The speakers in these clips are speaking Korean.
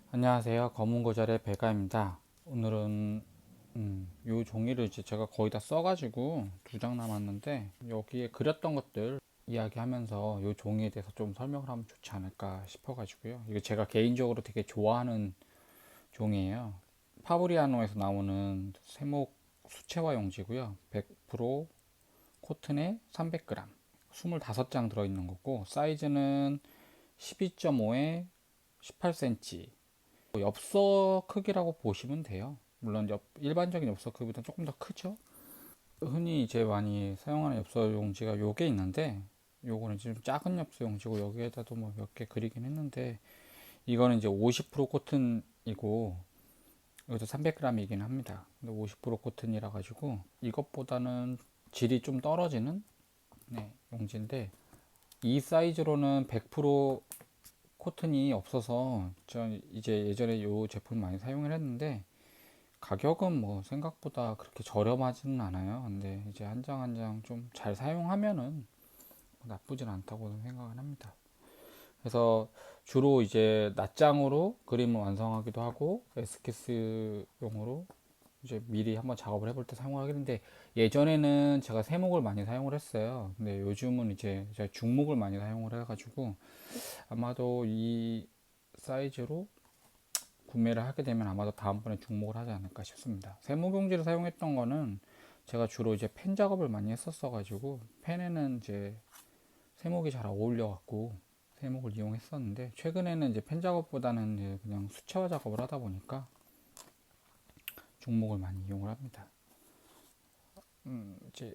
안녕하세요. 검은고절의 배가입니다. 오늘은 요 종이를 이제 제가 거의 다 써가지고 2장 남았는데 여기에 그렸던 것들 이야기하면서 요 종이에 대해서 좀 설명을 하면 좋지 않을까 싶어가지고요. 이거 제가 개인적으로 되게 좋아하는 종이에요. 파브리아노에서 나오는 세목 수채화 용지고요. 100% 코튼에 300g, 25장 들어있는 거고 사이즈는 12.5에 18cm, 엽서 크기라고 보시면 돼요. 물론 일반적인 엽서 크기보다 조금 더 크죠. 흔히 이제 많이 사용하는 엽서 용지가 요게 있는데 요거는 좀 작은 엽서 용지고 여기에다도 뭐 몇 개 그리긴 했는데 이거는 이제 50% 코튼이고 이것도 300g이긴 합니다. 근데 50% 코튼이라 가지고 이것보다는 질이 좀 떨어지는 용지인데 이 사이즈로는 100% 코튼이 없어서 전 이제 예전에 이 제품 많이 사용을 했는데 가격은 뭐 생각보다 그렇게 저렴하지는 않아요. 근데 이제 한 장 한 장 좀 잘 사용하면은 나쁘진 않다고 생각을 합니다. 그래서 주로 이제 낱장으로 그림을 완성하기도 하고 에스키스용으로 이제 미리 한번 작업을 해볼 때 사용하긴 했는데 예전에는 제가 세목을 많이 사용을 했어요. 근데 요즘은 이제 제가 중목을 많이 사용을 해가지고 아마도 이 사이즈로 구매를 하게 되면 아마도 다음번에 중목을 하지 않을까 싶습니다. 세모경지를 사용했던 거는 제가 주로 이제 펜 작업을 많이 했었어 가지고 펜에는 이제 세목이 잘 어울려 갖고 세목을 이용했었는데 최근에는 이제 펜 작업보다는 이제 그냥 수채화 작업을 하다 보니까 중목을 많이 이용을 합니다. 이제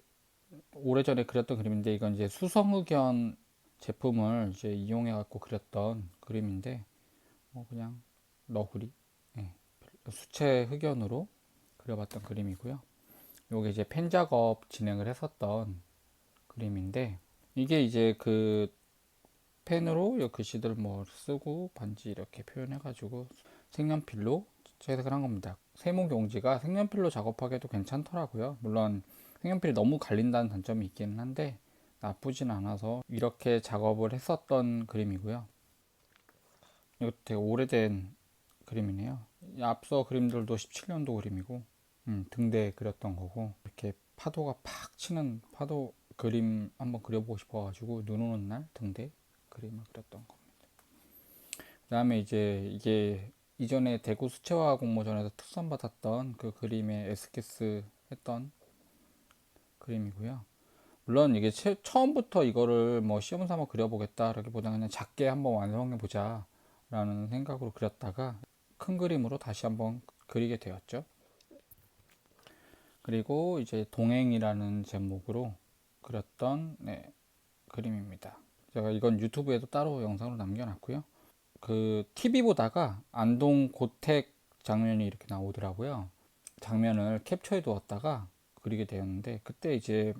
오래전에 그렸던 그림인데 이건 이제 수성흑연 제품을 이제 이용해 갖고 그렸던 그림인데 뭐 그냥 너구리, 예, 수채 흑연으로 그려봤던 그림이고요. 요게 이제 펜 작업 진행을 했었던 그림인데 이게 이제 그 펜으로 요 글씨들 뭐 쓰고 반지 이렇게 표현해가지고 색연필로 채색을 한 겁니다. 세모 용지가 색연필로 작업하기도 괜찮더라고요. 물론 색연필이 너무 갈린다는 단점이 있기는 한데 나쁘진 않아서 이렇게 작업을 했었던 그림이고요. 이것도 되게 오래된 그림이네요. 앞서 그림들도 17년도 그림이고 등대에 그렸던 거고 이렇게 파도가 팍 치는 파도 그림 한번 그려보고 싶어가지고 눈 오는 날 등대 그림을 그렸던 겁니다. 그 다음에 이제 이게 이전에 대구 수채화 공모전에서 특선 받았던 그 그림의 에스키스 했던 그림이고요. 물론 이게 처음부터 이거를 뭐 시험 삼아 그려보겠다라기보다는 그냥 작게 한번 완성해 보자 라는 생각으로 그렸다가 큰 그림으로 다시 한번 그리게 되었죠. 그리고 이제 동행이라는 제목으로 그렸던 그림입니다. 제가 이건 유튜브에도 따로 영상으로 남겨놨고요. 그 TV 보다가 안동 고택 장면이 이렇게 나오더라고요. 장면을 캡처해 두었다가 그리게 되었는데 그때 이제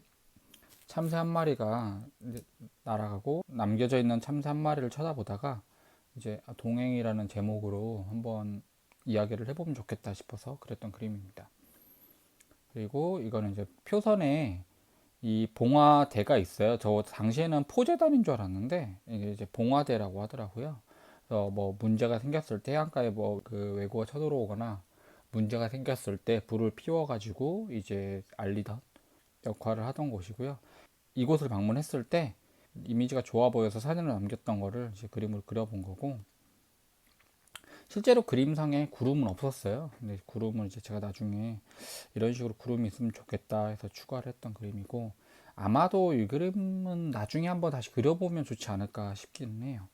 참새 한 마리가 날아가고 남겨져 있는 참새 한 마리를 쳐다보다가 이제 동행이라는 제목으로 한번 이야기를 해보면 좋겠다 싶어서 그랬던 그림입니다. 그리고 이거는 이제 표선에 이 봉화대가 있어요. 저 당시에는 포제단인 줄 알았는데 이게 이제 봉화대라고 하더라고요. 그래서 뭐 문제가 생겼을 때 해안가에 뭐 그 외구가 쳐들어오거나 문제가 생겼을 때 불을 피워가지고 이제 알리던 역할을 하던 곳이고요. 이곳을 방문했을 때 이미지가 좋아 보여서 사진을 남겼던 거를 이제 그림으로 그려본 거고 실제로 그림상에 구름은 없었어요. 근데 구름을 이제 제가 나중에 이런 식으로 구름이 있으면 좋겠다 해서 추가를 했던 그림이고 아마도 이 그림은 나중에 한번 다시 그려보면 좋지 않을까 싶기는 해요.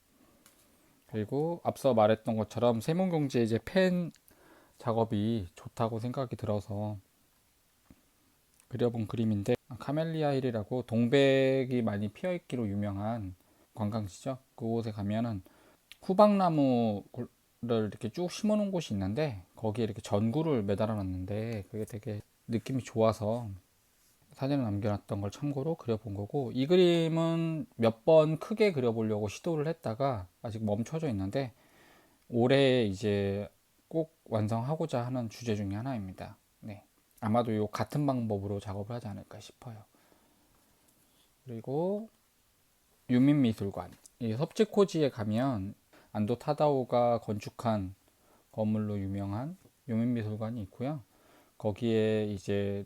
그리고 앞서 말했던 것처럼 세문경제 이제 펜 작업이 좋다고 생각이 들어서 그려본 그림인데 카멜리아 힐이라고 동백이 많이 피어있기로 유명한 관광지죠. 그곳에 가면은 후박나무를 이렇게 쭉 심어 놓은 곳이 있는데 거기에 이렇게 전구를 매달아 놨는데 그게 되게 느낌이 좋아서 사진을 남겨놨던 걸 참고로 그려본 거고 이 그림은 몇 번 크게 그려보려고 시도를 했다가 아직 멈춰져 있는데 올해 이제 꼭 완성하고자 하는 주제 중에 하나입니다. 네. 아마도 요 같은 방법으로 작업을 하지 않을까 싶어요. 그리고 유민미술관 이 섭지코지에 가면 안도 타다오가 건축한 건물로 유명한 요민미술관이 있고요. 거기에 이제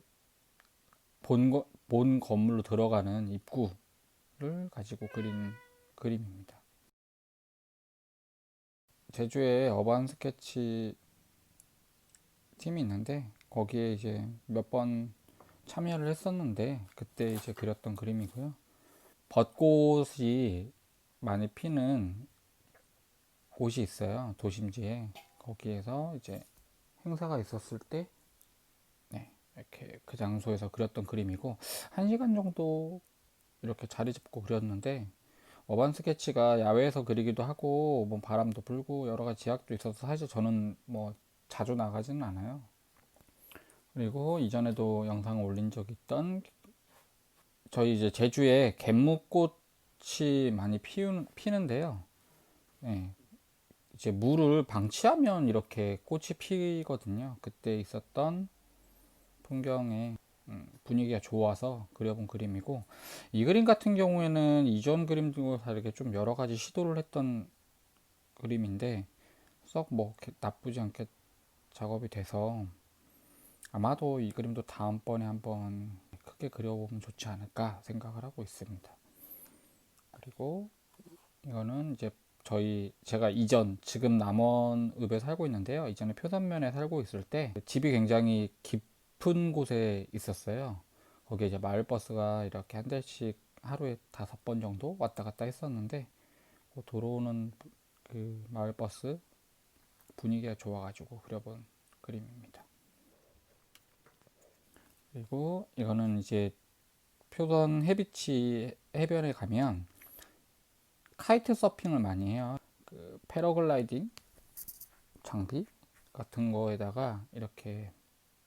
본 건물로 들어가는 입구를 가지고 그린 그림입니다. 제주에 어반 스케치 팀이 있는데 거기에 이제 몇 번 참여를 했었는데 그때 이제 그렸던 그림이고요. 벚꽃이 많이 피는 곳이 있어요. 도심지에. 거기에서 이제 행사가 있었을 때 네, 이렇게 그 장소에서 그렸던 그림이고 1시간 정도 이렇게 자리 잡고 그렸는데 어반 스케치가 야외에서 그리기도 하고 뭐 바람도 불고 여러 가지 제약도 있어서 사실 저는 뭐 자주 나가지는 않아요. 그리고 이전에도 영상을 올린 적이 있던 저희 이제 제주에 갯묵꽃이 많이 피는데요. 네, 이제 물을 방치하면 이렇게 꽃이 피거든요. 그때 있었던 풍경에 분위기가 좋아서 그려본 그림이고 이 그림 같은 경우에는 이전 그림들과 다르게 좀 여러 가지 시도를 했던 그림인데 썩 뭐 나쁘지 않게 작업이 돼서 아마도 이 그림도 다음번에 한번 크게 그려보면 좋지 않을까 생각을 하고 있습니다. 그리고 이거는 이제 제가 지금 남원읍에 살고 있는데요. 이전에 표선면에 살고 있을 때 집이 굉장히 깊은 곳에 있었어요. 거기에 이제 마을버스가 이렇게 한 대씩 하루에 5번 정도 왔다 갔다 했었는데 그 들어오는 그 마을버스 분위기가 좋아가지고 그려본 그림입니다. 그리고 이거는 이제 표선 해비치 해변에 가면 카이트 서핑을 많이 해요. 그 패러글라이딩 장비 같은 거에다가 이렇게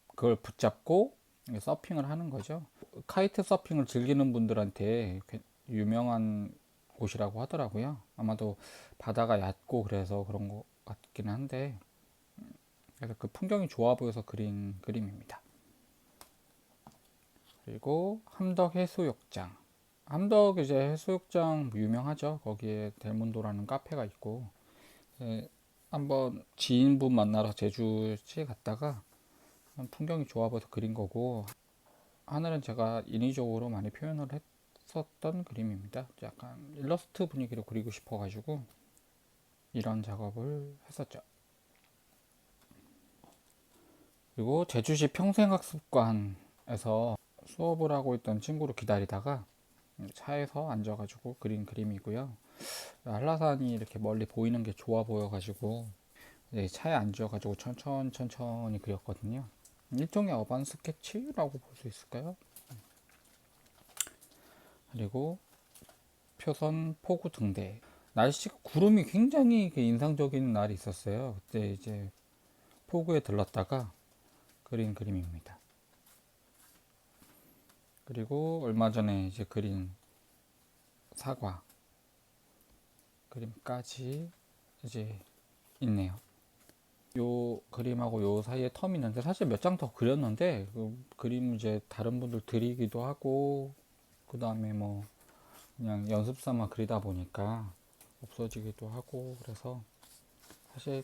그걸 붙잡고 서핑을 하는 거죠. 카이트 서핑을 즐기는 분들한테 유명한 곳이라고 하더라고요. 아마도 바다가 얕고 그래서 그런 것 같긴 한데 그래서 그 풍경이 좋아 보여서 그린 그림입니다. 그리고 함덕 해수욕장. 함덕 이제 해수욕장 유명하죠. 거기에 델몬도라는 카페가 있고 한번 지인분 만나러 제주시에 갔다가 풍경이 좋아 보여서 그린 거고 하늘은 제가 인위적으로 많이 표현을 했었던 그림입니다. 약간 일러스트 분위기로 그리고 싶어 가지고 이런 작업을 했었죠. 그리고 제주시 평생학습관에서 수업을 하고 있던 친구를 기다리다가 차에서 앉아가지고 그린 그림이고요. 한라산이 이렇게 멀리 보이는 게 좋아 보여가지고 차에 앉아가지고 천천히 그렸거든요. 일종의 어반 스케치라고 볼 수 있을까요? 그리고 표선 포구 등대. 날씨가 구름이 굉장히 인상적인 날이 있었어요. 그때 이제 포구에 들렀다가 그린 그림입니다. 그리고 얼마 전에 이제 그린 사과 그림까지 이제 있네요. 요 그림하고 요 사이에 텀이 있는데 사실 몇 장 더 그렸는데 그 그림 이제 다른 분들 드리기도 하고 그 다음에 뭐 그냥 연습 삼아 그리다 보니까 없어지기도 하고 그래서 사실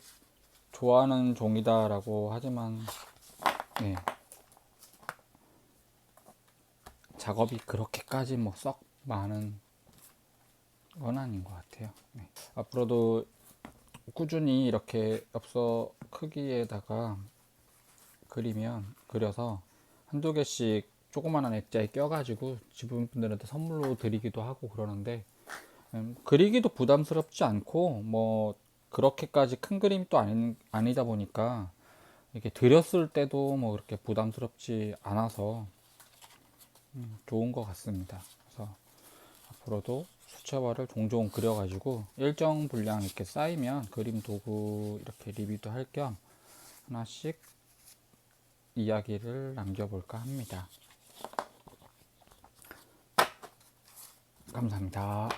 좋아하는 종이다라고 하지만 네, 작업이 그렇게까지 뭐 썩 많은 건 아닌 것 같아요. 네. 앞으로도 꾸준히 이렇게 엽서 크기에다가 그려서 한두 개씩 조그만한 액자에 껴가지고 주변 분들한테 선물로 드리기도 하고 그러는데 그리기도 부담스럽지 않고 뭐 그렇게까지 큰 그림이 또 아니다 보니까 이렇게 드렸을 때도 뭐 그렇게 부담스럽지 않아서 좋은 것 같습니다. 그래서 앞으로도 수채화를 종종 그려가지고 일정 분량 이렇게 쌓이면 그림 도구 이렇게 리뷰도 할 겸 하나씩 이야기를 남겨볼까 합니다. 감사합니다.